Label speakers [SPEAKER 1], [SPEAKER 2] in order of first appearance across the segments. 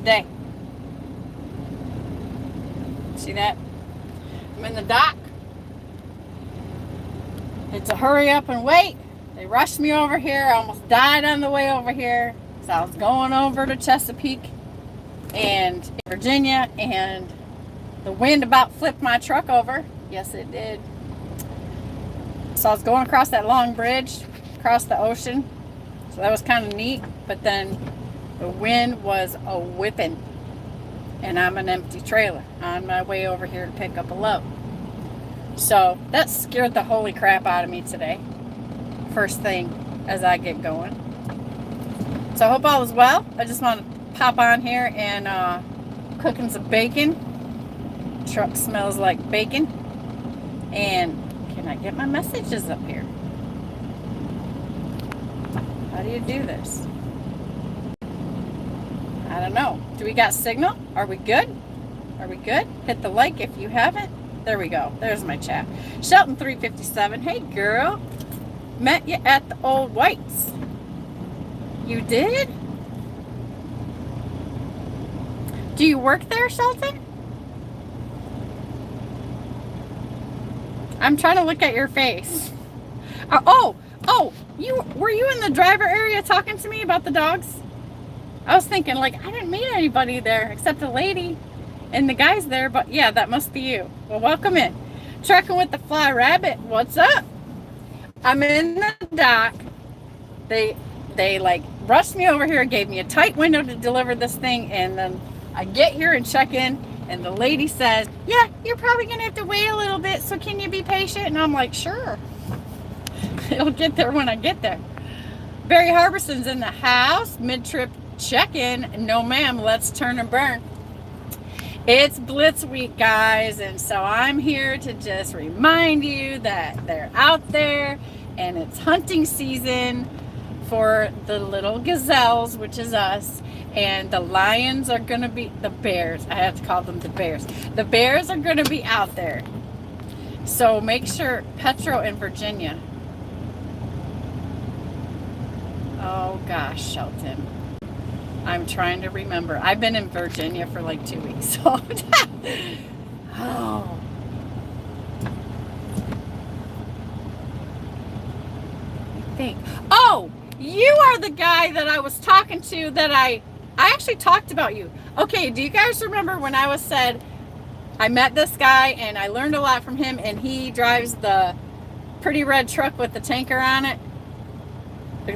[SPEAKER 1] day. See that? I'm in the dock. It's a hurry up and wait. They rushed me over here. I almost died on the way over here. So I was going over to Chesapeake and Virginia, and the wind about flipped my truck over. Yes, it did. So I was going across that long bridge, across the ocean. So that was kind of neat. But then the wind was a whipping. And I'm an empty trailer on my way over here to pick up a load. So that scared the holy crap out of me today. First thing as I get going. So I hope all is well. I just want to pop on here and cooking some bacon. Truck smells like bacon. And can I get my messages up here? How do you do this? I don't know. Do we got signal? Are we good? Are we good? Hit the like if you haven't. There we go. There's my chat. Shelton 357. Hey girl. Met you at the Old Whites. You did? Do you work there, Shelton? I'm trying to look at your face. Oh, were you in the driver area talking to me about the dogs? I was thinking, like, I didn't meet anybody there except a lady and the guys there, but yeah, that must be you. Well, welcome in. Trekking with the Fly Rabbit. What's up? I'm in the dock. They like rushed me over here, gave me a tight window to deliver this thing, and then I get here and check in, and the lady says, yeah, you're probably gonna have to wait a little bit, so can you be patient? And I'm like, sure. It'll get there when I get there. Barry Harbison's in the house. Mid-trip check-in. No ma'am, let's turn and burn. It's Blitz week, guys, and so I'm here to just remind you that they're out there and it's hunting season for the little gazelles, which is us, and the lions are going to be, the bears, I have to call them the bears. The bears are going to be out there. So make sure, Petro in Virginia. Oh gosh, Shelton. I'm trying to remember. I've been in Virginia for like 2 weeks. So oh. I think. Oh, you are the guy that I was talking to that I actually talked about you. Okay, do you guys remember when I was said I met this guy and I learned a lot from him, and he drives the pretty red truck with the tanker on it?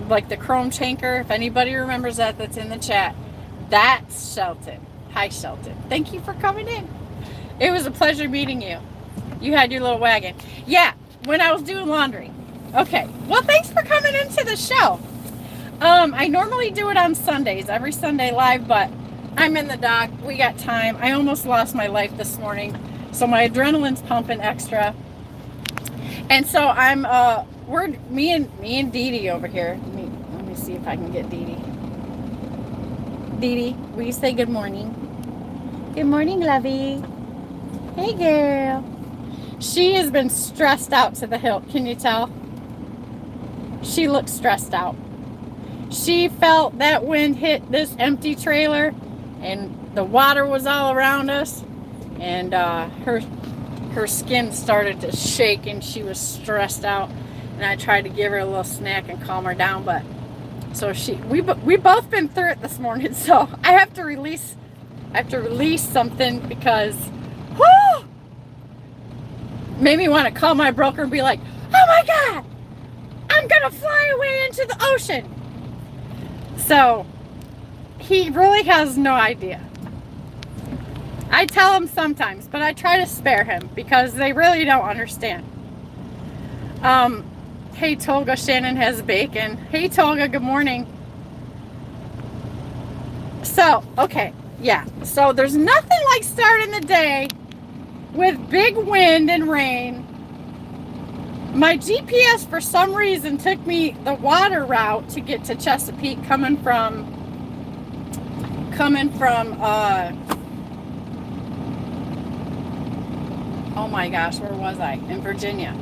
[SPEAKER 1] Like the chrome tanker. If anybody remembers that, that's in the chat. That's Shelton. Hi, Shelton. Thank you for coming in. It was a pleasure meeting you. You had your little wagon. Yeah, when I was doing laundry. Okay. Well, thanks for coming into the show. I normally do it on Sundays, every Sunday live, but I'm in the dock. We got time. I almost lost my life this morning, so my adrenaline's pumping extra. And so I'm me and Dee Dee over here. Let me see if I can get Dee Dee. Dee Dee, will you say good morning? Good morning, lovey. Hey, girl. She has been stressed out to the hilt. Can you tell? She looks stressed out. She felt that wind hit this empty trailer, and the water was all around us, and her skin started to shake, and she was stressed out. And I tried to give her a little snack and calm her down, but so we both been through it this morning. So I have to release something because whoo, made me want to call my broker and be like, oh my God, I'm gonna fly away into the ocean. So he really has no idea. I tell him sometimes, but I try to spare him because they really don't understand. Hey Tolga, Shannon has bacon. Hey Tolga, good morning. So, okay, yeah. So there's nothing like starting the day with big wind and rain. My GPS for some reason took me the water route to get to Chesapeake coming from oh my gosh, where was I? In Virginia.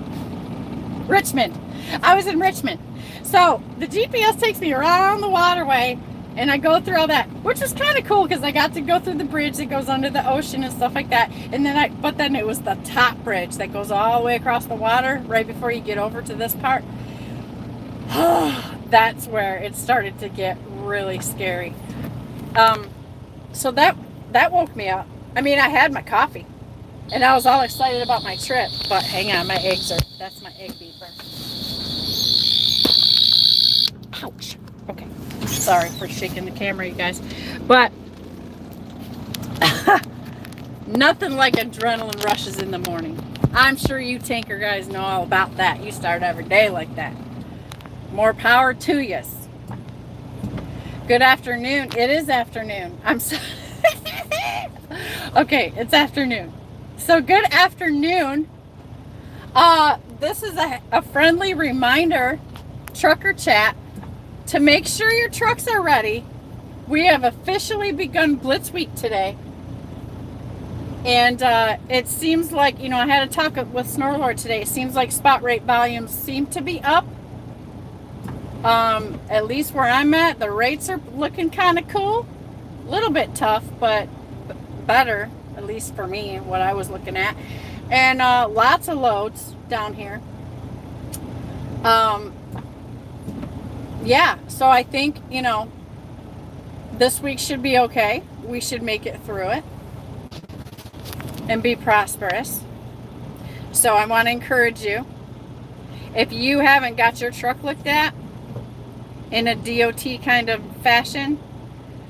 [SPEAKER 1] Richmond. I was in Richmond. So the GPS takes me around the waterway And I go through all that, which was kind of cool because I got to go through the bridge that goes under the ocean and stuff like that. And then but then it was the top bridge that goes all the way across the water right before you get over to this part. That's where it started to get really scary. So that woke me up. I mean, I had my coffee and I was all excited about my trip, but hang on, that's my egg beeper. Ouch. Okay. Sorry for shaking the camera, you guys. But nothing like adrenaline rushes in the morning. I'm sure you tanker guys know all about that. You start every day like that. More power to you. Good afternoon. It is afternoon. I'm sorry. Okay, it's afternoon. So good afternoon. This is a friendly reminder, trucker chat, to make sure your trucks are ready. We have officially begun Blitz Week today. And it seems like, I had a talk with Snorlord today. It seems like spot rate volumes seem to be up. At least where I'm at, the rates are looking kind of cool. A little bit tough, but better, at least for me, what I was looking at. And lots of loads down here. Yeah, so I think, this week should be okay. We should make it through it and be prosperous. So I want to encourage you, if you haven't got your truck looked at in a DOT kind of fashion,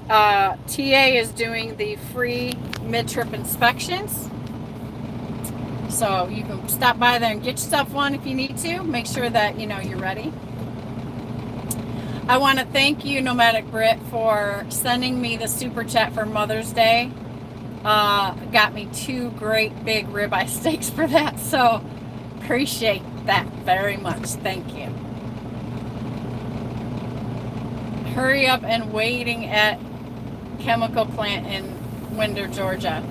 [SPEAKER 1] TA is doing the free mid-trip inspections. So you can stop by there and get yourself one if you need to. Make sure that, you're ready. I want to thank you, Nomadic Brit, for sending me the super chat for Mother's Day. Got me 2 great big ribeye steaks for that. So appreciate that very much. Thank you. Hurry up and waiting at chemical plant in Winder, Georgia.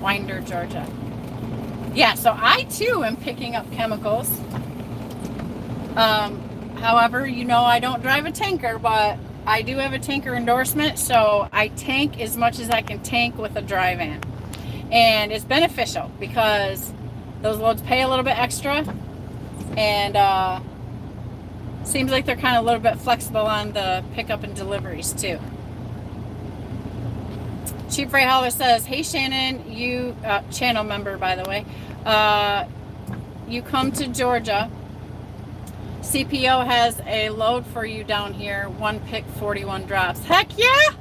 [SPEAKER 1] Yeah, so I too am picking up chemicals. However, I don't drive a tanker, but I do have a tanker endorsement, so I tank as much as I can tank with a dry van. And it's beneficial because those loads pay a little bit extra, and seems like they're kind of a little bit flexible on the pickup and deliveries too. Cheap Freight Hauler says, hey Shannon, you channel member by the way, you come to Georgia, CPO has a load for you down here, 1 pick 41 drops. Heck yeah,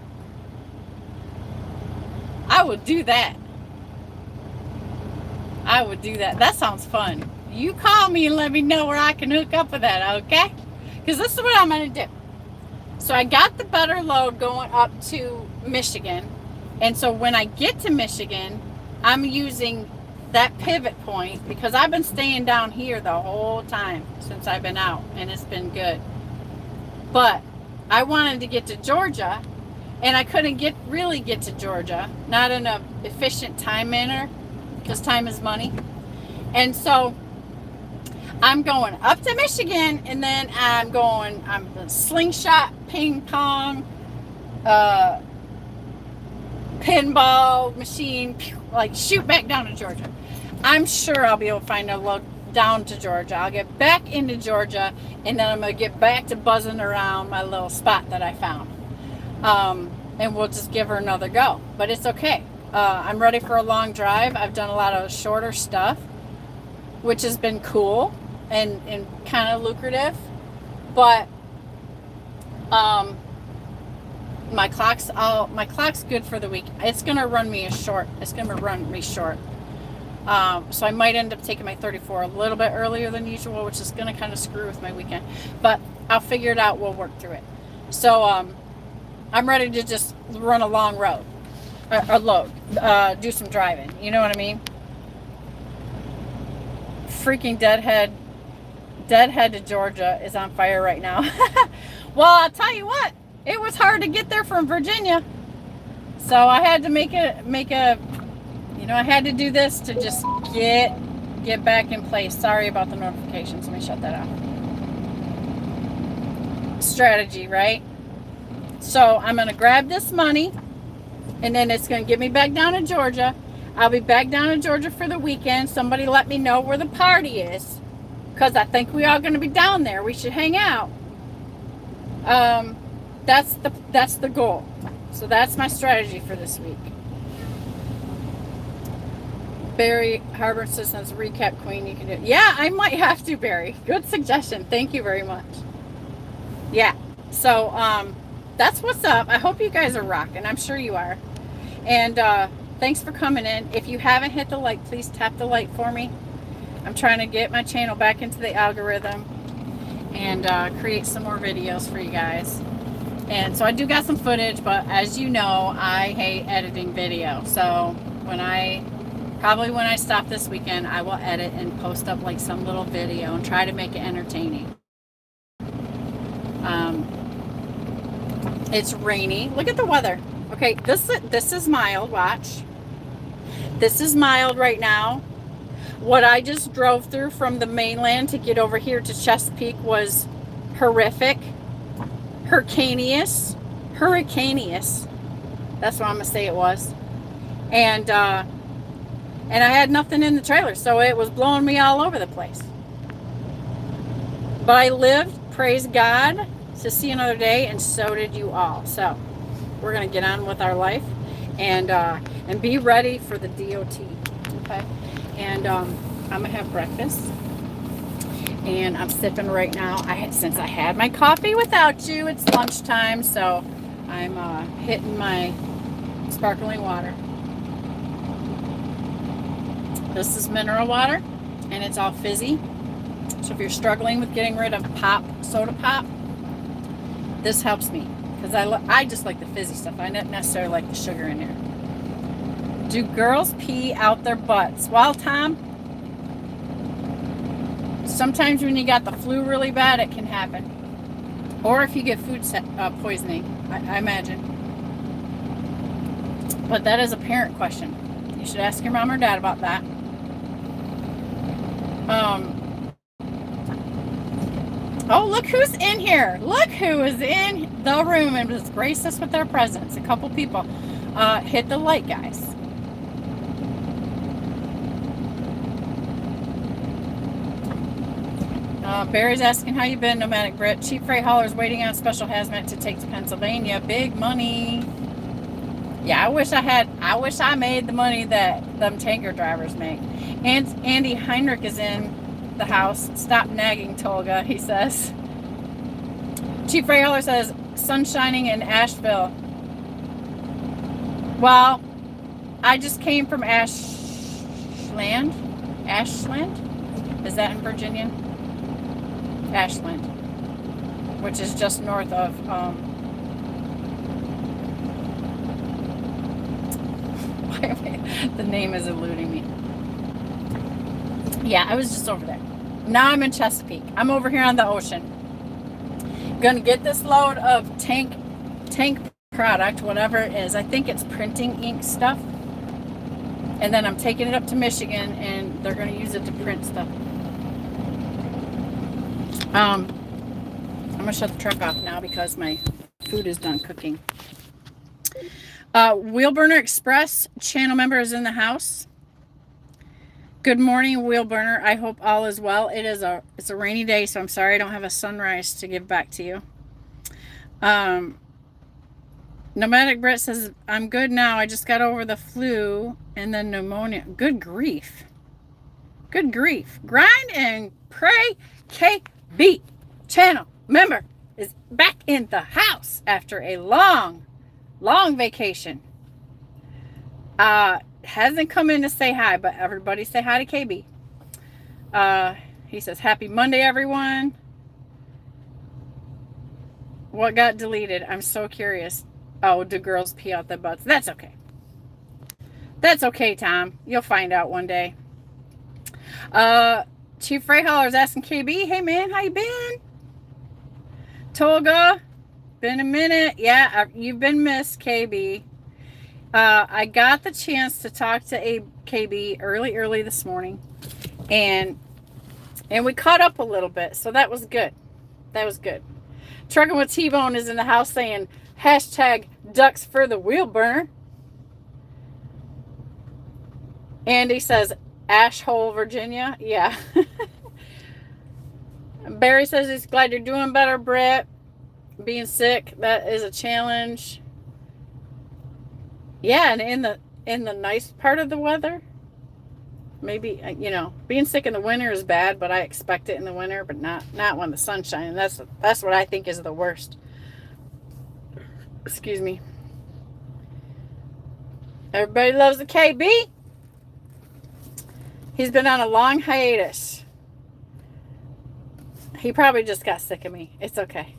[SPEAKER 1] I would do that. That sounds fun. You call me and let me know where I can hook up with that, okay? Because this is what I'm going to do. So I got the better load going up to Michigan. And so when I get to Michigan, I'm using that pivot point because I've been staying down here the whole time since I've been out, and it's been good. But I wanted to get to Georgia, and I couldn't really get to Georgia, not in an efficient time manner, because time is money. And so I'm going up to Michigan, and then I'm the slingshot, ping pong, pinball machine, like shoot back down to Georgia. I'm sure I'll be able to find a load down to Georgia. I'll get back into Georgia, and then I'm going to get back to buzzing around my little spot that I found. And we'll just give her another go. But it's okay. I'm ready for a long drive. I've done a lot of shorter stuff, which has been cool and kind of lucrative. But my clock's good for the week. It's gonna run me short. So I might end up taking my 34 a little bit earlier than usual, which is gonna kind of screw with my weekend. But I'll figure it out. We'll work through it. So I'm ready to just run a long road, a load, do some driving. You know what I mean? Freaking Deadhead to Georgia is on fire right now. Well, I'll tell you what. It was hard to get there from Virginia, so I had to make a, I had to do this to just get back in place. Sorry about the notifications. Let me shut that off. Strategy, right? So I'm going to grab this money, and then it's going to get me back down to Georgia. I'll be back down in Georgia for the weekend. Somebody let me know where the party is, because I think we are going to be down there. We should hang out. That's the goal. So that's my strategy for this week. Barry Harbor Systems recap queen. You can do it. Yeah, I might have to, Barry. Good suggestion. Thank you very much. Yeah. So that's what's up. I hope you guys are rocking. I'm sure you are. And thanks for coming in. If you haven't hit the like, please tap the like for me. I'm trying to get my channel back into the algorithm and create some more videos for you guys. And so I do got some footage, but as you know, I hate editing video. So probably when I stop this weekend, I will edit and post up like some little video and try to make it entertaining. It's rainy. Look at the weather. Okay, this is mild. Watch. This is mild right now. What I just drove through from the mainland to get over here to Chesapeake was horrific. Hurricaneous. That's what I'm gonna say it was. And I had nothing in the trailer, so it was blowing me all over the place. But I lived, praise God, to see another day, and so did you all. So we're gonna get on with our life and be ready for the DOT. Okay, and I'm gonna have breakfast, and I'm sipping right now. Since I had my coffee without you, it's lunchtime, so I'm hitting my sparkling water. This is mineral water, and it's all fizzy. So if you're struggling with getting rid of soda pop, this helps me, because I just like the fizzy stuff. I don't necessarily like the sugar in there. Do girls pee out their butts? Well, Tom, sometimes when you got the flu really bad, it can happen. Or if you get food poisoning, I imagine. But that is a parent question. You should ask your mom or dad about that. Oh, look who's in here. Look who is in the room and has graced us with their presence. A couple people. Hit the like, guys. Barry's asking how you been, Nomadic Brit. Cheap freight haulers waiting on special hazmat to take to Pennsylvania. Big money. Yeah, I wish I made the money that them tanker drivers make. And Andy Heinrich is in the house. Stop nagging, Tolga, he says. Chief Ray Hauler says, sun shining in Asheville. Well, I just came from Ashland. Is that in Virginia? Ashland, which is just north of the name is eluding me. Yeah, I was just over there. Now I'm in Chesapeake. I'm over here on the ocean. Gonna get this load of tank product, whatever it is. I think it's printing ink stuff. And then I'm taking it up to Michigan, and they're gonna use it to print stuff. I'm gonna shut the truck off now because my food is done cooking. Wheelburner Express channel member is in the house. Good morning, Wheelburner. I hope all is well. It's a rainy day, so I'm sorry I don't have a sunrise to give back to you. Nomadic Brett says, I'm good now. I just got over the flu and then pneumonia. Good grief. Good grief. Grind and pray. KB channel member is back in the house after a long vacation. Hasn't come in to say hi, but everybody say hi to KB. He says, happy Monday, everyone. What got deleted? I'm so curious. Oh, do girls pee out their butts? That's okay. That's okay, Tom. You'll find out one day. Chief Freyhaller is asking KB, hey man, how you been? Tolga, been a minute. Yeah, you've been missed, KB. I got the chance to talk to KB early this morning, and we caught up a little bit, so that was good. That was good. Trucking with T-Bone is in the house saying, Hashtag ducks for the wheel burner. Andy says Ashhole, Virginia. Yeah. Barry says he's glad you're doing better, Britt. Being sick, that is a challenge. Yeah, and in the nice part of the weather, maybe, you know, being sick in the winter is bad, but I expect it in the winter, but not when the sun's shining. That's what I think is the worst. Excuse me. Everybody loves the KB. He's been on a long hiatus. He probably just got sick of me. It's okay.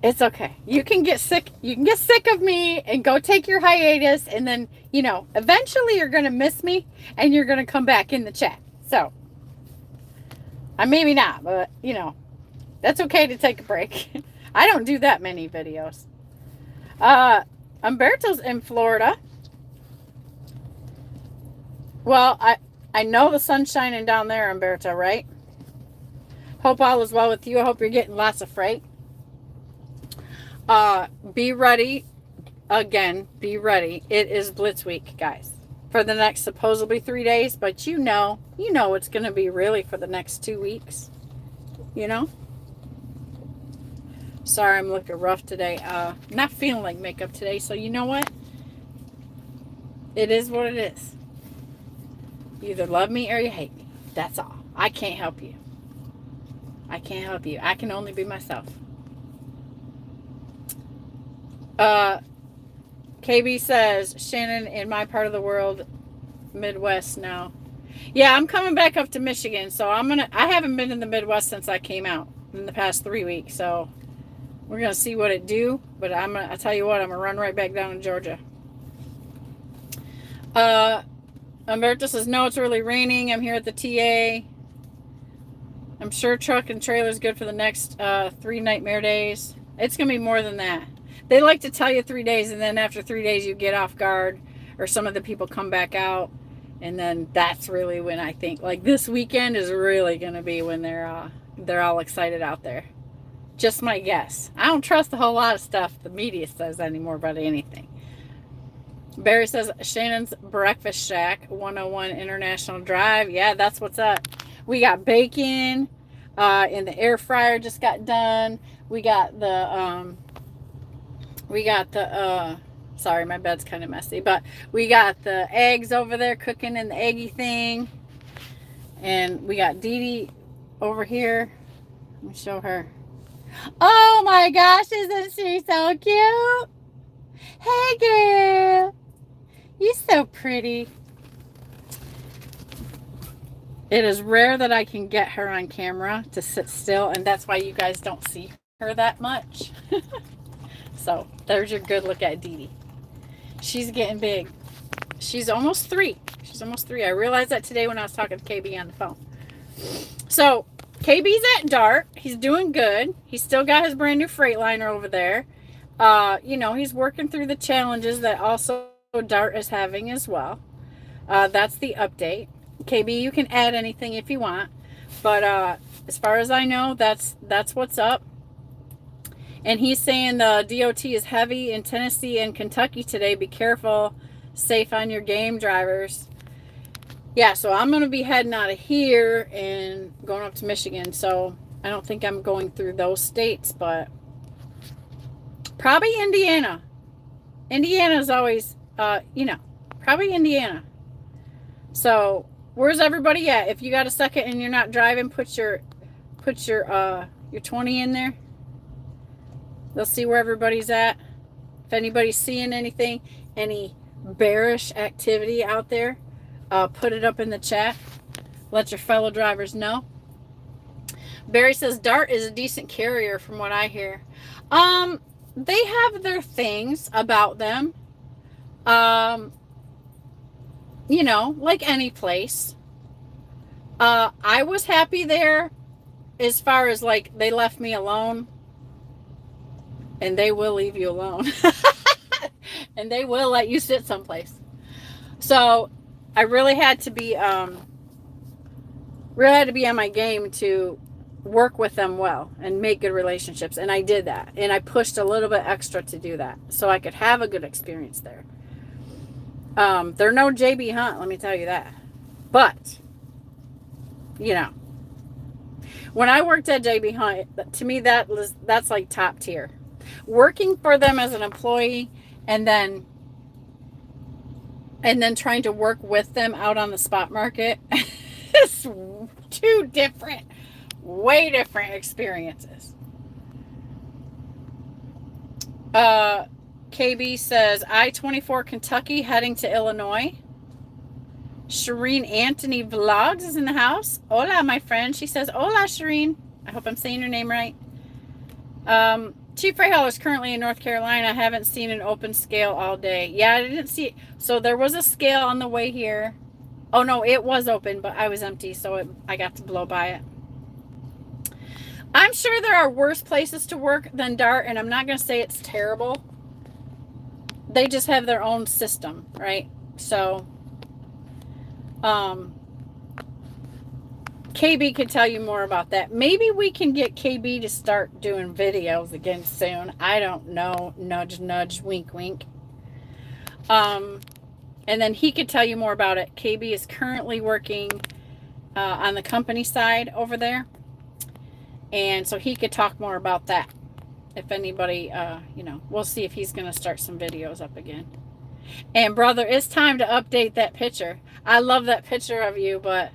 [SPEAKER 1] It's okay. You can get sick. You can get sick of me and go take your hiatus, and then, you know, eventually you're going to miss me and you're going to come back in the chat. So, maybe not, but, you know, that's okay to take a break. I don't do that many videos. Umberto's in Florida. Well, I know the sun's shining down there, Umberto, right? Hope all is well with you. I hope you're getting lots of freight. Be ready. Again, be ready. It is Blitz week, guys. For the next supposedly 3 days, but you know it's going to be really for the next 2 weeks. You know? Sorry, I'm looking rough today. Not feeling like makeup today, so you know what? It is what it is. You either love me or you hate me. That's all. I can't help you. I can't help you. I can only be myself. KB says, Shannon, in my part of the world, Midwest now. Yeah, I'm coming back up to Michigan, so I haven't been in the Midwest since I came out in the past 3 weeks, so we're gonna see what it do, but I'll tell you what, I'm gonna run right back down to Georgia. Umberto says, no, it's really raining. I'm here at the TA. I'm sure truck and trailer is good for the next 3 nightmare days. It's gonna be more than that. They like to tell you 3 days, and then after 3 days you get off guard, or some of the people come back out, and then that's really when I think, like, this weekend is really going to be when they're all excited out there. Just my guess. I don't trust a whole lot of stuff the media says anymore about anything. Barry says, Shannon's Breakfast Shack, 101 International Drive. Yeah, that's what's up. We got bacon in the air fryer just got done. We got the sorry, my bed's kind of messy, but we got the eggs over there cooking in the eggy thing. And we got Dee Dee over here. Let me show her. Oh my gosh, isn't she so cute? Hey girl, you're so pretty. It is rare that I can get her on camera to sit still, and that's why you guys don't see her that much. So there's your good look at Dee Dee. She's getting big. She's almost 3. She's almost 3. I realized that today when I was talking to KB on the phone. So KB's at Dart. He's doing good. He's still got his brand new Freightliner over there. You know, he's working through the challenges that also Dart is having as well. That's the update. KB, you can add anything if you want. But as far as I know, that's what's up. And he's saying the DOT is heavy in Tennessee and Kentucky today. Be careful. Safe on your game, drivers. Yeah, so I'm going to be heading out of here and going up to Michigan. So I don't think I'm going through those states, but probably Indiana. Indiana's always, you know, probably Indiana. So where's everybody at? If you got a second and you're not driving, put your 20 in there. Let's see where everybody's at. If anybody's seeing anything, any bearish activity out there, put it up in the chat. Let your fellow drivers know. Barry says Dart is a decent carrier from what I hear. They have their things about them. You know, like any place. I was happy there as far as, like, they left me alone. And they will leave you alone. And they will let you sit someplace. So I really had to be on my game to work with them well and make good relationships. And I did that. And I pushed a little bit extra to do that so I could have a good experience there. They're no JB Hunt, let me tell you that. But, you know, when I worked at JB Hunt, to me that's like top tier. Working for them as an employee and then trying to work with them out on the spot market is two different, way different experiences. KB says, I-24 Kentucky heading to Illinois. Shireen Anthony Vlogs is in the house. Hola, my friend. She says, hola, Shireen. I hope I'm saying your name right. Chief Rahal is currently in North Carolina. I haven't seen an open scale all day. Yeah, I didn't see it. So there was a scale on the way here. Oh, no, it was open, but I was empty, so I got to blow by it. I'm sure there are worse places to work than DART, and I'm not going to say it's terrible. They just have their own system, right? So, KB could tell you more about that. Maybe we can get KB to start doing videos again soon. I don't know. Nudge, nudge, wink, wink. And then he could tell you more about it. KB is currently working on the company side over there. And so he could talk more about that. If anybody, you know, we'll see if he's going to start some videos up again. And brother, it's time to update that picture. I love that picture of you, but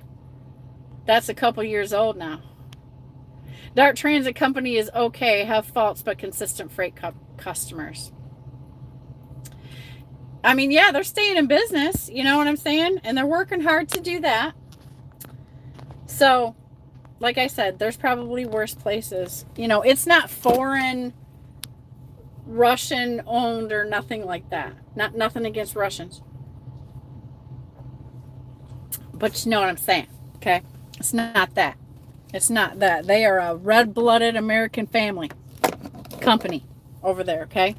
[SPEAKER 1] that's a couple years old now. DART Transit Company is okay, have faults, but consistent freight customers. I mean, yeah, they're staying in business, you know what I'm saying? And they're working hard to do that. So, like I said, there's probably worse places. You know, it's not foreign, Russian owned or nothing like that. Nothing against Russians. But you know what I'm saying, okay? It's not that. It's not that. They are a red-blooded American family company over there, okay?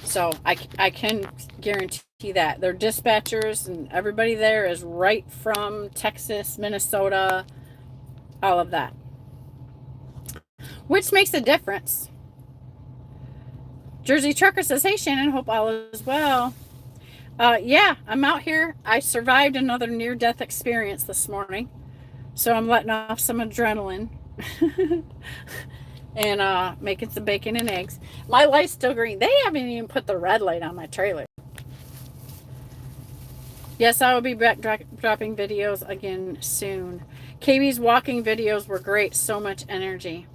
[SPEAKER 1] So I can guarantee that. Their dispatchers and everybody there is right from Texas, Minnesota, all of that. Which makes a difference. Jersey Trucker says, hey, Shannon, hope all is well. Yeah, I'm out here. I survived another near-death experience this morning. So I'm letting off some adrenaline. And making some bacon and eggs. My light's still green. They haven't even put the red light on my trailer. Yes, I will be back dropping videos again soon. KB's walking videos were great. So much energy.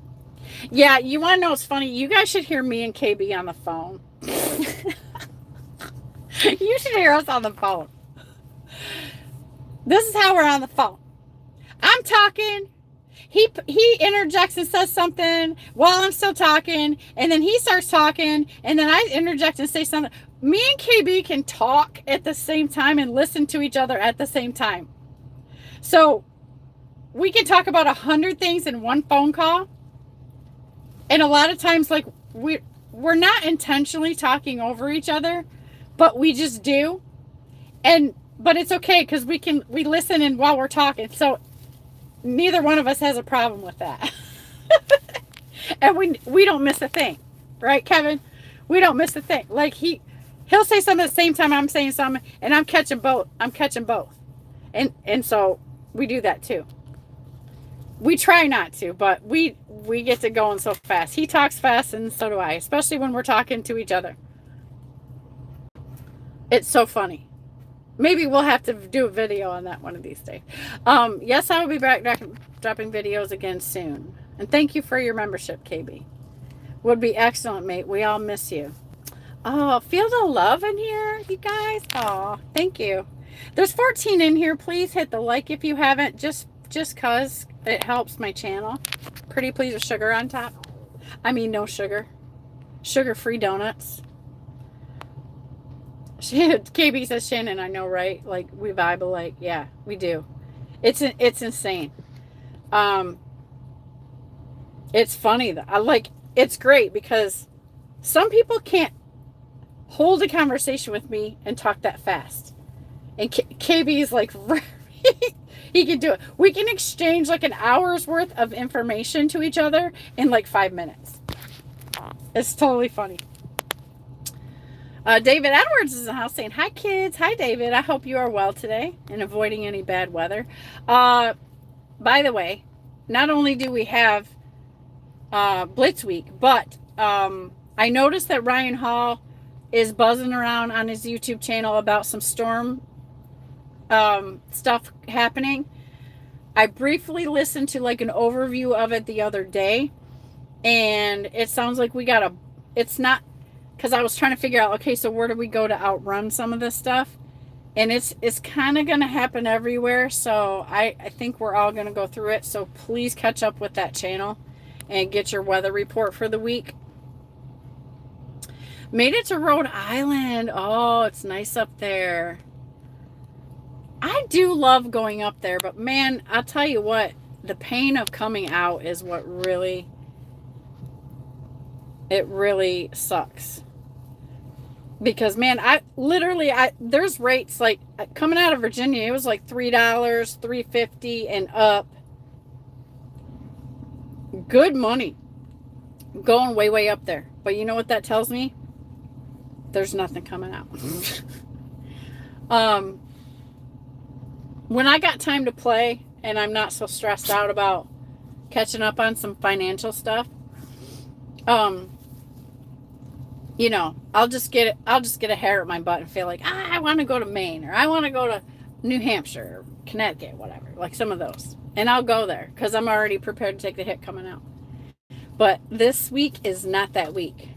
[SPEAKER 1] Yeah, you want to know what's funny? You guys should hear me and KB on the phone. You should hear us on the phone. This is how we're on the phone. I'm talking. He interjects and says something while I'm still talking, and then he starts talking, and then I interject and say something. Me and KB can talk at the same time and listen to each other at the same time. So we can talk about 100 things in one phone call. And a lot of times, like, we're not intentionally talking over each other, but we just do. But it's okay because we listen and while we're talking. So neither one of us has a problem with that. And we don't miss a thing. Right, Kevin? We don't miss a thing. Like he'll say something at the same time I'm saying something, and I'm catching both. And so we do that too. We try not to, but we get to going so fast. He talks fast and so do I, especially when we're talking to each other. It's so funny. Maybe we'll have to do a video on that one of these days. Yes, I will be back dropping videos again soon. And thank you for your membership, KB. Would be excellent, mate. We all miss you. Oh, feel the love in here, you guys. Oh, thank you. There's 14 in here. Please hit the like if you haven't, just because it helps my channel. Pretty please with sugar on top. I mean, no sugar. Sugar-free donuts. KB says, Shannon, I know, right? Like, we vibe alike. Yeah, we do. It's insane. It's funny though. It's great because some people can't hold a conversation with me and talk that fast. And KB is like, He can do it. We can exchange like an hour's worth of information to each other in like 5 minutes. It's totally funny. David Edwards is in the house saying, hi, kids. Hi, David. I hope you are well today and avoiding any bad weather. By the way, not only do we have Blitz Week, but I noticed that Ryan Hall is buzzing around on his YouTube channel about some storm stuff happening. I briefly listened to like an overview of it the other day, and it sounds like it's not, because I was trying to figure out, okay, so where do we go to outrun some of this stuff? And it's kind of going to happen everywhere. So I think we're all going to go through it. So please catch up with that channel and get your weather report for the week. Made it to Rhode Island. Oh, it's nice up there. I do love going up there, but man, I'll tell you what, the pain of coming out is what really sucks. Because man, there's rates like coming out of Virginia, it was like $3, $3.50 and up. Good money. Going way up there. But you know what that tells me? There's nothing coming out. When I got time to play and I'm not so stressed out about catching up on some financial stuff, you know, I'll just get a hair at my butt and feel like, I want to go to Maine, or I want to go to New Hampshire, or Connecticut, whatever, like some of those. And I'll go there because I'm already prepared to take the hit coming out. But this week is not that week.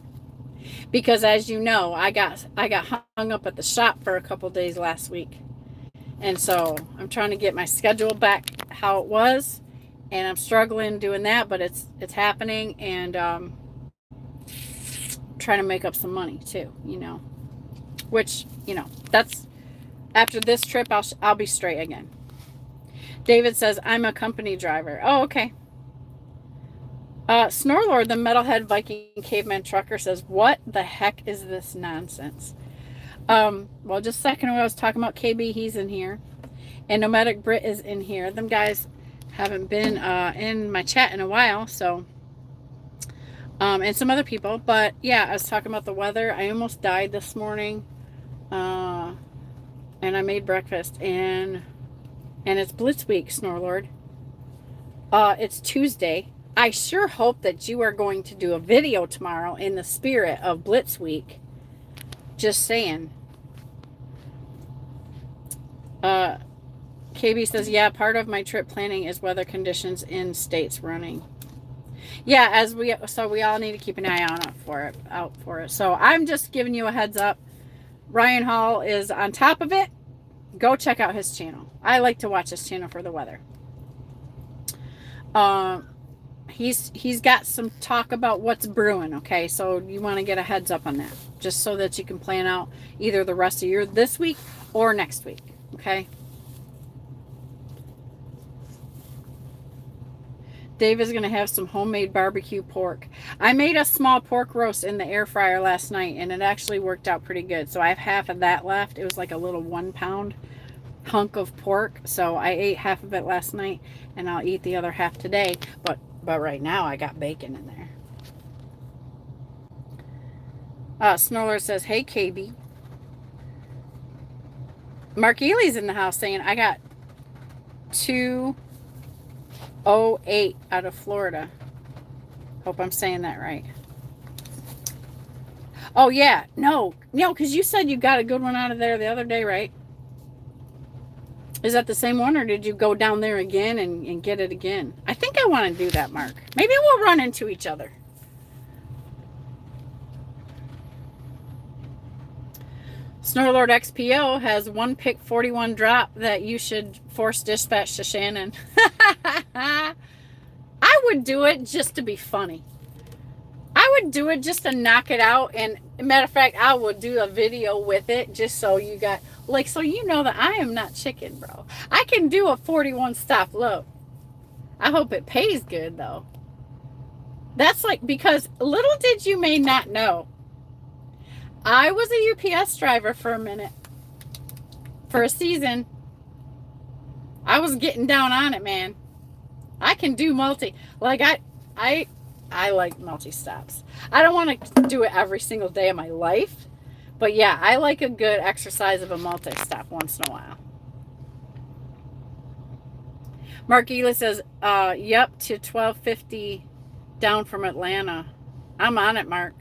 [SPEAKER 1] Because as you know, I got hung up at the shop for a couple days last week. And so I'm trying to get my schedule back how it was. And I'm struggling doing that, but it's happening. And trying to make up some money too, you know, which, you know, that's after this trip, I'll be straight again. David says, I'm a company driver. Oh, okay. Snorlord, the metalhead Viking caveman trucker, says, what the heck is this nonsense? Well, just a second ago I was talking about KB, he's in here, and Nomadic Brit is in here. Them guys haven't been in my chat in a while, so and some other people. But yeah, I was talking about the weather. I almost died this morning, and I made breakfast, and it's Blitz Week, Snorlord. It's Tuesday. I sure hope that you are going to do a video tomorrow in the spirit of Blitz Week. Just saying. KB says, yeah, part of my trip planning is weather conditions in states running. Yeah, so we all need to keep an eye out for it. So I'm just giving you a heads up. Ryan Hall is on top of it. Go check out his channel. I like to watch his channel for the weather. He's got some talk about what's brewing, okay? So you want to get a heads up on that, just so that you can plan out either the rest of this week or next week, okay? Dave is going to have some homemade barbecue pork. I made a small pork roast in the air fryer last night, and it actually worked out pretty good. So I have half of that left. It was like a little 1 pound hunk of pork. So I ate half of it last night, and I'll eat the other half today. But right now I got bacon in there. Snoller says, hey, KB. Mark Ely's in the house saying, I got 208 out of Florida. Hope I'm saying that right. Oh, yeah. No, because you said you got a good one out of there the other day, right? Is that the same one, or did you go down there again and get it again? I think I want to do that, Mark. Maybe we'll run into each other. Snorlord XPO has one pick 41 drop that you should force dispatch to Shannon. I would do it just to be funny. I would do it just to knock it out. And matter of fact, I would do a video with it just so you got, like, so you know that I am not chicken, bro. I can do a 41 stop load. I hope it pays good, though. That's like, because little did you may not know, I was a UPS driver for a minute. For a season. I was getting down on it, man. I can do like I like multi-stops. I don't want to do it every single day of my life, but yeah, I like a good exercise of a multi-stop once in a while. Mark Ela says, yep, to 1250 down from Atlanta. I'm on it, Mark.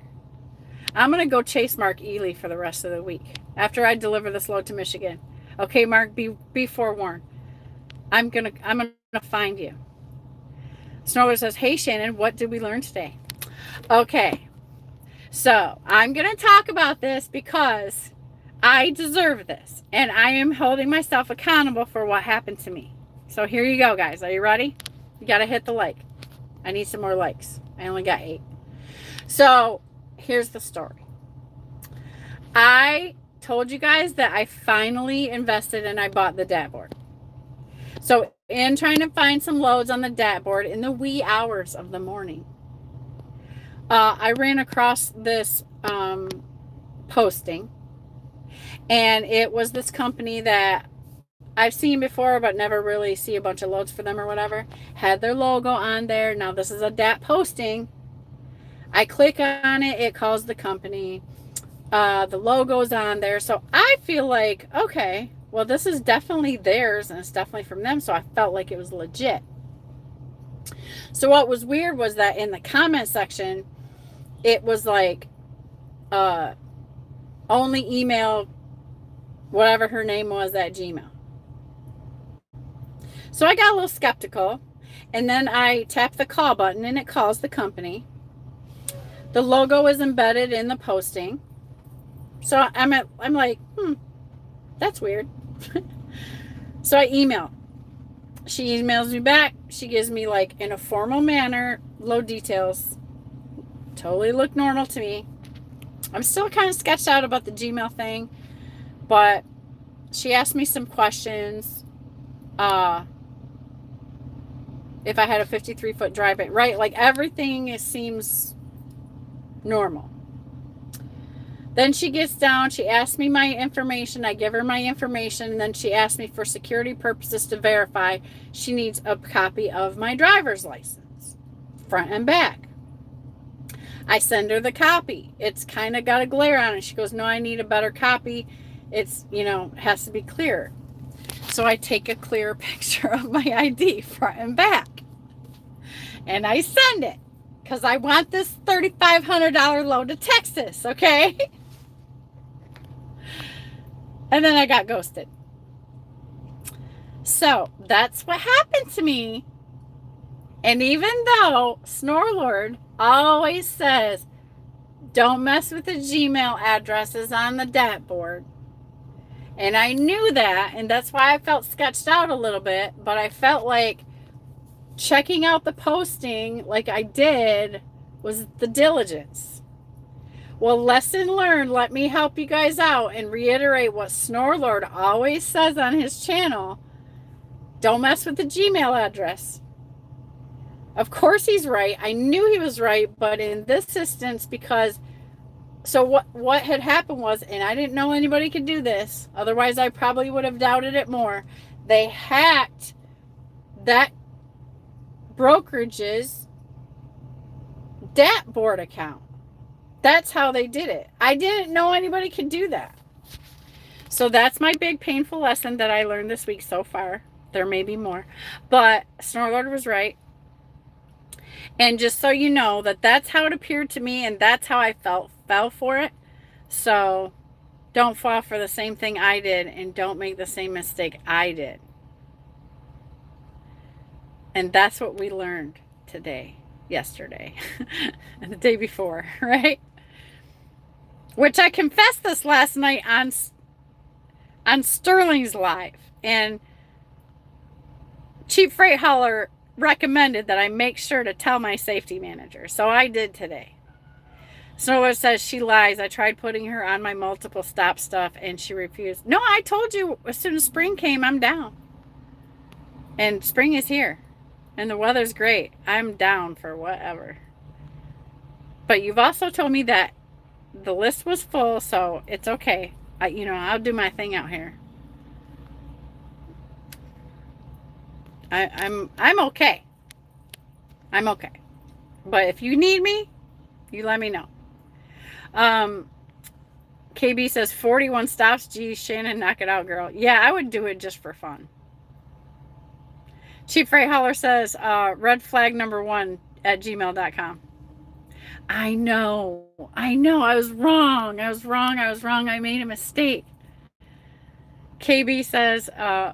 [SPEAKER 1] I'm going to go chase Mark Ely for the rest of the week after I deliver this load to Michigan. Okay, Mark, be forewarned. I'm gonna find you. Snowler says, hey, Shannon, what did we learn today? Okay, so I'm going to talk about this because I deserve this, and I am holding myself accountable for what happened to me. So here you go, guys. Are you ready? You got to hit the like. I need some more likes. I only got 8. So here's the story. I told you guys that I finally invested and I bought the DAT board. So in trying to find some loads on the DAT board in the wee hours of the morning, I ran across this posting, and it was this company that I've seen before but never really see a bunch of loads for them or whatever. Had their logo on there. Now this is a DAT posting. I click on it, it calls the company. The logo's on there. So I feel like, okay, well, this is definitely theirs and it's definitely from them. So I felt like it was legit. So what was weird was that in the comment section, it was like, only email whatever her name was at Gmail. So I got a little skeptical, and then I tapped the call button and it calls the company. The logo is embedded in the posting. So I'm like, that's weird. So I email. She emails me back. She gives me, like, in a formal manner, load details. Totally look normal to me. I'm still kind of sketched out about the Gmail thing, but she asked me some questions. If I had a 53-foot drive, right? Like, everything seems normal. Then she gets down, she asks me my information, I give her my information, and then she asks me for security purposes to verify she needs a copy of my driver's license, front and back. I send her the copy. It's kind of got a glare on it. She goes, no, I need a better copy. It's, has to be clear. So I take a clear picture of my ID, front and back. And I send it, because I want this $3,500 load to Texas, okay? And then I got ghosted. So that's what happened to me. And even though Snorlord always says, don't mess with the Gmail addresses on the DAT board. And I knew that, and that's why I felt sketched out a little bit, but I felt like checking out the posting like I did was the diligence. Well, lesson learned. Let me help you guys out and reiterate what Snorlord always says on his channel. Don't mess with the Gmail address. Of course he's right. I knew he was right, but in this instance, because what had happened was, and I didn't know anybody could do this, otherwise I probably would have doubted it more. They hacked that brokerage's DAT board account. That's how they did it. I didn't know anybody could do that. So that's my big painful lesson that I learned this week so far. There may be more, but Snorlord was right. And just so you know, that's how it appeared to me, and that's how I fell for it. So don't fall for the same thing I did, and don't make the same mistake I did. And that's what we learned yesterday, and the day before, right? Which I confessed this last night on Sterling's Live, and Cheap Freight Hauler recommended that I make sure to tell my safety manager. So I did today. Snowa says she lies. I tried putting her on my multiple stop stuff and she refused. No, I told you as soon as spring came, I'm down. And spring is here. And the weather's great. I'm down for whatever. But you've also told me that the list was full, so it's okay. I'll do my thing out here. I'm okay. I'm okay. But if you need me, you let me know. KB says 41 stops. Gee, Shannon, knock it out, girl. Yeah, I would do it just for fun. Cheap Freight Hauler says red flag number 1 at gmail.com. I know. I was wrong. I made a mistake. KB says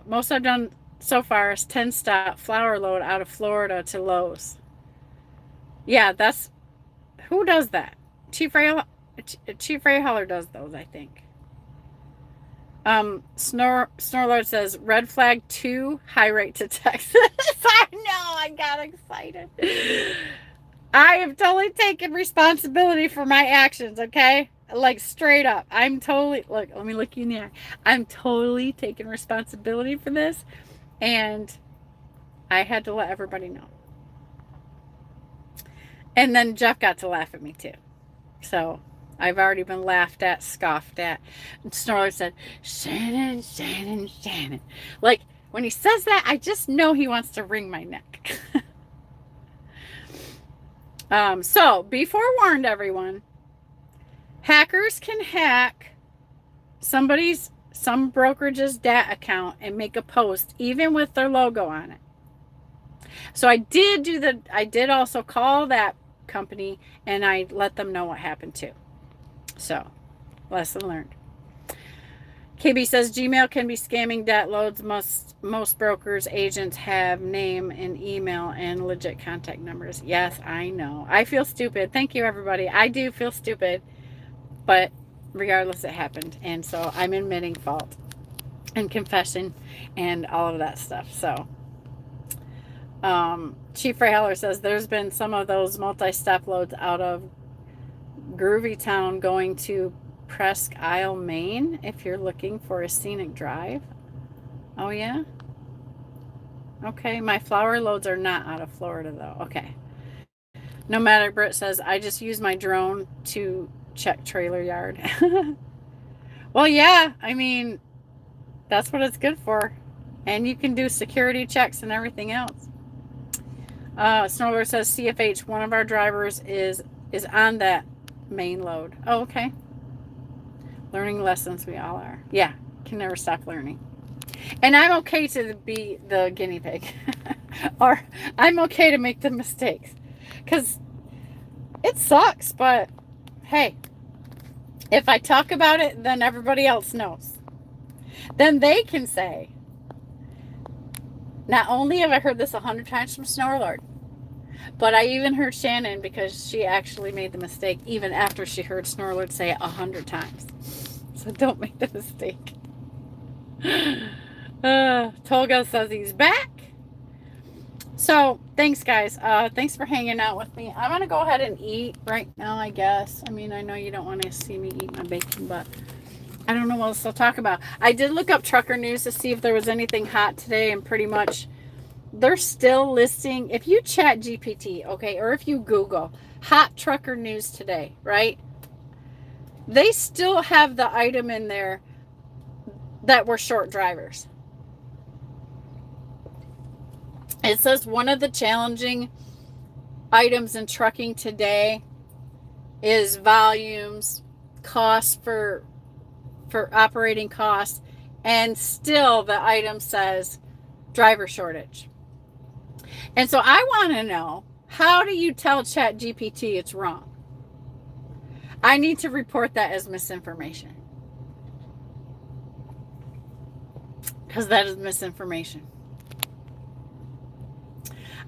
[SPEAKER 1] most I've done so far is 10 stop flower load out of Florida to Lowe's. Yeah, that's who does that? Chief Ray Hauler does those, I think. Snorlord says red flag 2, high rate to Texas. I know, I got excited. I have totally taken responsibility for my actions, okay? Like straight up. I'm totally, look, let me look you in the eye. I'm totally taking responsibility for this, and I had to let everybody know. And then Jeff got to laugh at me too. So I've already been laughed at, scoffed at. And Snorler said, Shannon, Shannon, Shannon. Like when he says that, I just know he wants to wring my neck. So be forewarned, everyone. Hackers can hack some brokerage's DAT account and make a post even with their logo on it. So I did also call that company and I let them know what happened too. So, lesson learned. KB says Gmail can be scamming DAT loads. Most brokers agents have name and email and legit contact numbers. Yes, I know. I feel stupid. Thank you, everybody. I do feel stupid, but regardless, it happened, and so I'm admitting fault and confession and all of that stuff. So. Chief Ray Heller says there's been some of those multi-step loads out of Groovy Town going to Presque Isle, Maine, if you're looking for a scenic drive. Oh, yeah? Okay, my flower loads are not out of Florida, though. Okay. Nomadic Brit says, I just use my drone to check trailer yard. Well, yeah, I mean, that's what it's good for. And you can do security checks and everything else. Snorler says CFH, one of our drivers is on that main load. Oh, okay. Learning lessons, we all are. Yeah, can never stop learning. And I'm okay to be the guinea pig. Or I'm okay to make the mistakes. Because it sucks, but hey, if I talk about it, then everybody else knows. Then they can say, not only have I heard this 100 times from Snorlord, but I even heard Shannon, because she actually made the mistake even after she heard Snorlord say it 100 times. So don't make the mistake. Tolga says he's back. So thanks, guys. Thanks for hanging out with me. I'm going to go ahead and eat right now, I guess. I mean, I know you don't want to see me eat my bacon, but I don't know what else I'll talk about. I did look up trucker news to see if there was anything hot today, and pretty much they're still listing, if you chat GPT, okay, or if you Google hot trucker news today, right? They still have the item in there that were short drivers. It says one of the challenging items in trucking today is volumes, costs for operating costs, and still the item says driver shortage. And so I want to know, how do you tell ChatGPT it's wrong? I need to report that as misinformation. Because that is misinformation.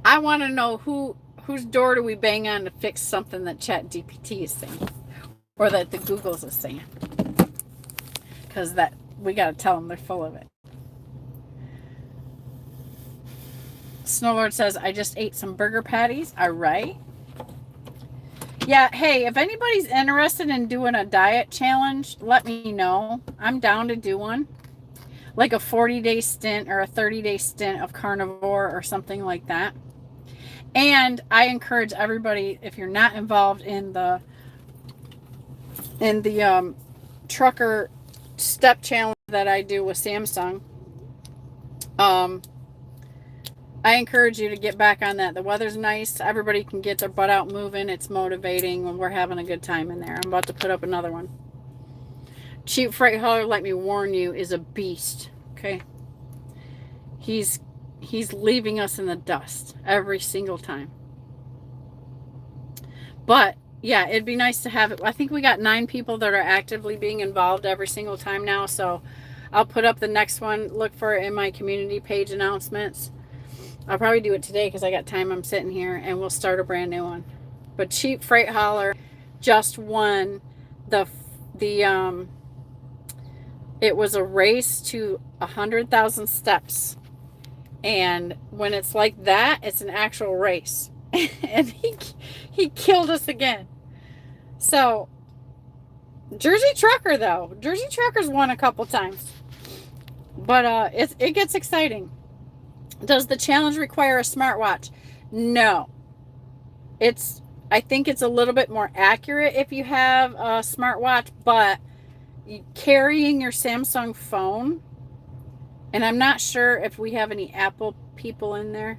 [SPEAKER 1] I want to know whose door do we bang on to fix something that ChatGPT is saying, or that the Googles is saying. Because that we got to tell them they're full of it. Snowlord says, I just ate some burger patties. All right. Yeah, hey, if anybody's interested in doing a diet challenge, let me know. I'm down to do one. Like a 40-day stint or a 30-day stint of carnivore or something like that. And I encourage everybody, if you're not involved in the trucker step challenge that I do with Samsung, I encourage you to get back on that. The weather's nice. Everybody can get their butt out moving. It's motivating when we're having a good time in there. I'm about to put up another one. Cheap freight hauler, let me warn you, is a beast. Okay? He's leaving us in the dust every single time. But yeah, it'd be nice to have it. I think we got 9 people that are actively being involved every single time now. So I'll put up the next one. Look for it in my community page announcements. I'll probably do it today because I got time. I'm sitting here, and we'll start a brand new one. But Cheap Freight Hauler just won it was a race to 100,000 steps. And when it's like that, it's an actual race. And he killed us again. So, Jersey Trucker, though. Jersey Trucker's won a couple times. But it gets exciting. Does the challenge require a smartwatch? No. I think it's a little bit more accurate if you have a smartwatch, but carrying your Samsung phone, and I'm not sure if we have any Apple people in there.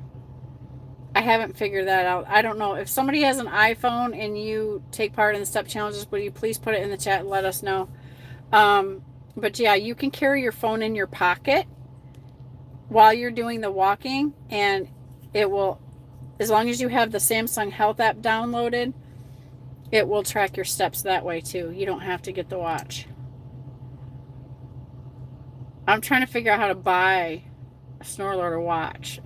[SPEAKER 1] I haven't figured that out. I don't know. If somebody has an iPhone and you take part in the step challenges, will you please put it in the chat and let us know? But yeah, you can carry your phone in your pocket while you're doing the walking, and it will, as long as you have the Samsung Health app downloaded, it will track your steps that way too. You don't have to get the watch. I'm trying to figure out how to buy a Snorlord a watch.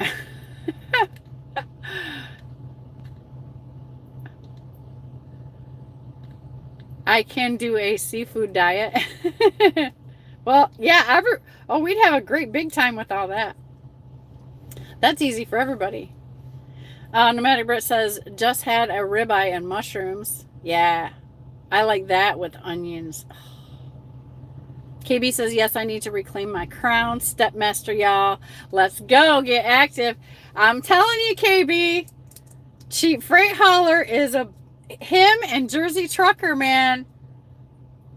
[SPEAKER 1] I can do a seafood diet. Well, yeah, we'd have a great big time with all that. That's easy for everybody. Nomadic Brit says, just had a ribeye and mushrooms. Yeah, I like that with onions. KB says, yes, I need to reclaim my crown. Stepmaster, y'all. Let's go. Get active. I'm telling you, KB, Cheap Freight Hauler is him and Jersey Trucker, man.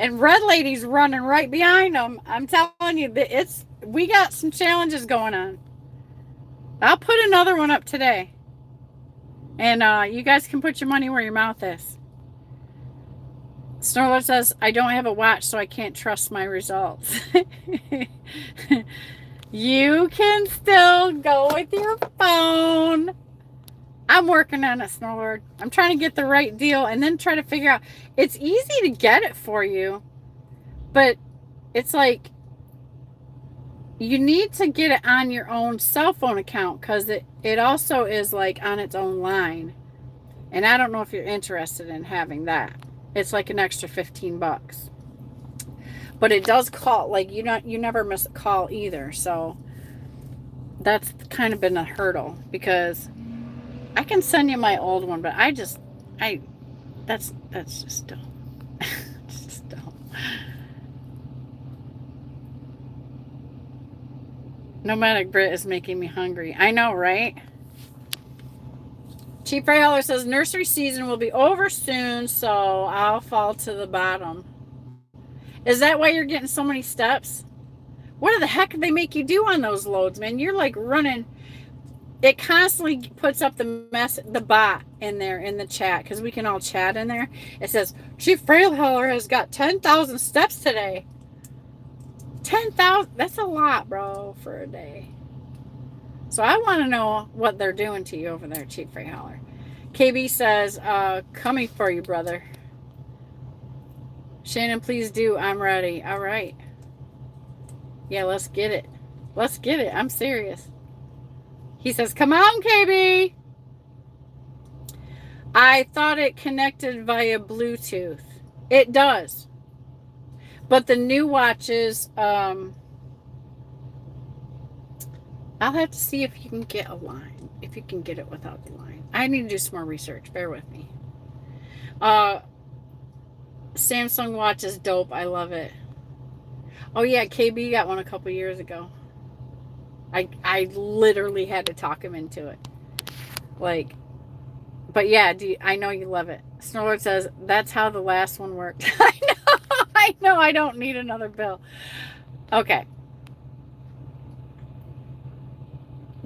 [SPEAKER 1] And Red Lady's running right behind them. I'm telling you, we got some challenges going on. I'll put another one up today. And you guys can put your money where your mouth is. Snorlord says, I don't have a watch, so I can't trust my results. You can still go with your phone. I'm working on it, Snorlord. I'm trying to get the right deal and then try to figure out. It's easy to get it for you, but it's like you need to get it on your own cell phone account because it also is like on its own line. And I don't know if you're interested in having that. It's like an extra $15. But it does call, like you never miss a call either. So that's kind of been a hurdle because I can send you my old one, but that's just dumb. Just dumb. Nomadic Brit is making me hungry. I know, right? Cheap Freight Hauler says nursery season will be over soon, so I'll fall to the bottom. Is that why you're getting so many steps? What the heck did they make you do on those loads, man? You're like running. It constantly puts up the bot in there in the chat because we can all chat in there. It says Cheap Freight Hauler has got 10,000 steps today. 10,000. That's a lot, bro, for a day. So I want to know what they're doing to you over there, Cheap Freight Hauler. KB says, coming for you, brother. Shannon, please do. I'm ready. All right. Yeah, let's get it. Let's get it. I'm serious. He says, come on, KB. I thought it connected via Bluetooth. It does. But the new watches, I'll have to see if you can get a line. If you can get it without the line. I need to do some more research. Bear with me. Samsung watch is dope. I love it. Oh, yeah. KB got one a couple years ago. I literally had to talk him into it. Like, but yeah, I know you love it. Snorlord says, that's how the last one worked. I know. I don't need another bill. Okay.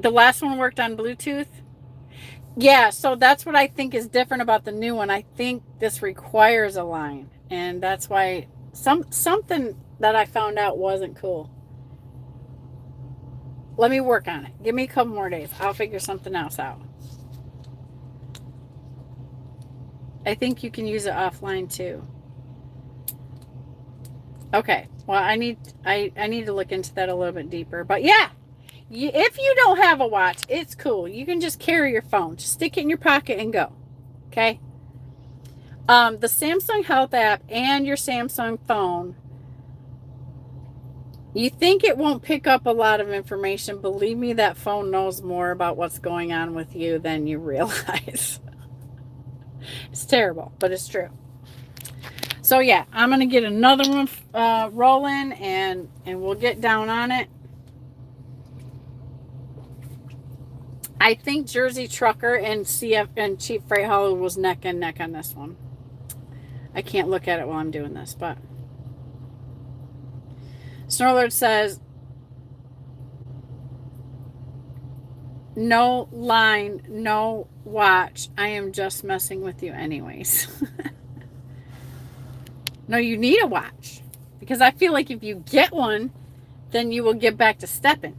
[SPEAKER 1] The last one worked on Bluetooth. Yeah, so that's what I think is different about the new one. I think this requires a line, and that's why something that I found out wasn't cool. Let me work on it. Give me a couple more days. I'll figure something else out. I think you can use it offline too. Okay. Well, I need to look into that a little bit deeper. But yeah, if you don't have a watch, it's cool. You can just carry your phone. Just stick it in your pocket and go. Okay? The Samsung Health app and your Samsung phone, you think it won't pick up a lot of information. Believe me, that phone knows more about what's going on with you than you realize. It's terrible, but it's true. So yeah, I'm going to get another one rolling, and we'll get down on it. I think Jersey Trucker and CF and Cheap Freight Hauler was neck and neck on this one. I can't look at it while I'm doing this, but Snorlord says, no line, no watch. I am just messing with you anyways. No, you need a watch, because I feel like if you get one, then you will get back to stepping.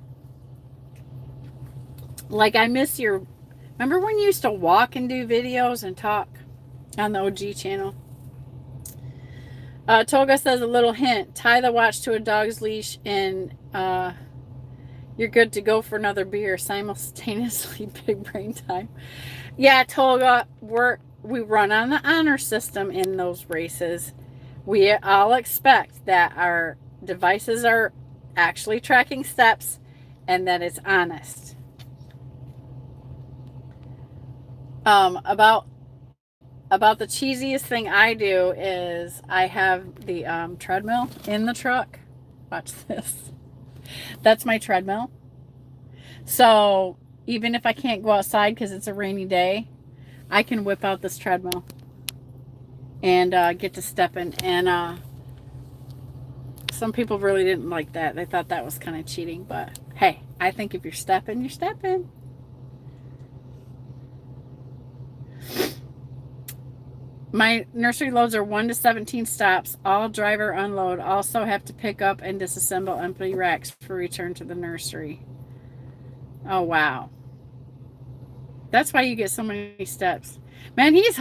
[SPEAKER 1] Like, I miss your... Remember when you used to walk and do videos and talk on the OG channel? Toga says, a little hint. Tie the watch to a dog's leash and you're good to go for another beer. Simultaneously, big brain time. Yeah, Toga, we run on the honor system in those races. We all expect that our devices are actually tracking steps and that it's honest. About the cheesiest thing I do is I have the treadmill in the truck. Watch this. That's my treadmill. So even if I can't go outside because it's a rainy day, I can whip out this treadmill and get to stepping. And some people really didn't like that. They thought that was kind of cheating. But hey, I think if you're stepping, you're stepping. My nursery loads are 1 to 17 stops. All driver unload. Also have to pick up and disassemble empty racks for return to the nursery. Oh, wow. That's why you get so many steps. Man, he's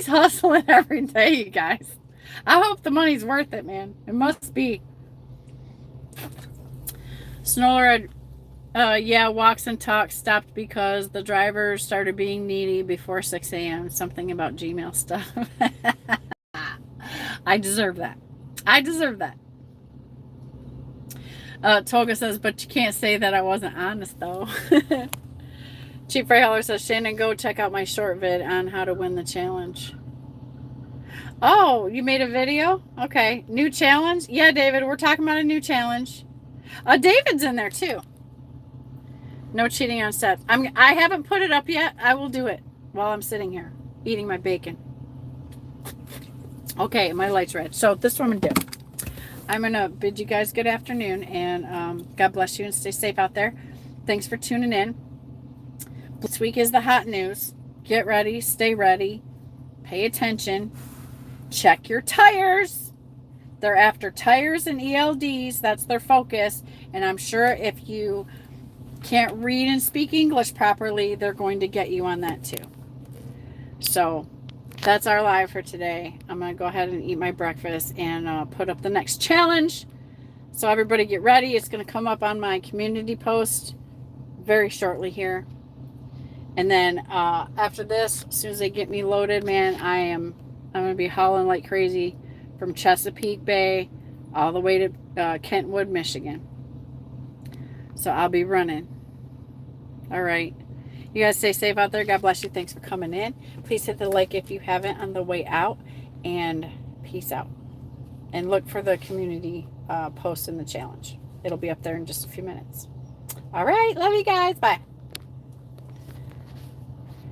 [SPEAKER 1] hustling every day, you guys. I hope the money's worth it, man. It must be. Snoller, yeah, walks and talks stopped because the driver started being needy before 6 a.m. Something about Gmail stuff. I deserve that. I deserve that. Toga says, but you can't say that I wasn't honest, though. Cheap Freight Hauler says, Shannon, go check out my short vid on how to win the challenge. Oh, you made a video? Okay. New challenge? Yeah, David, we're talking about a new challenge. David's in there, too. No cheating on steps. I haven't put it up yet. I will do it while I'm sitting here eating my bacon. Okay, my light's red. So this is what I'm going to do. I'm going to bid you guys good afternoon, and God bless you and stay safe out there. Thanks for tuning in. This week is the hot news. Get ready. Stay ready. Pay attention. Check your tires. They're after tires and ELDs. That's their focus. And I'm sure if you can't read and speak English properly, they're going to get you on that too. So that's our live for today. I'm going to go ahead and eat my breakfast and put up the next challenge. So everybody get ready. It's going to come up on my community post very shortly here. And then after this, as soon as they get me loaded, man, I'm going to be hauling like crazy from Chesapeake Bay all the way to Kentwood, Michigan. So I'll be running. All right. You guys stay safe out there. God bless you. Thanks for coming in. Please hit the like if you haven't on the way out. And peace out. And look for the community post in the challenge. It'll be up there in just a few minutes. All right. Love you guys. Bye.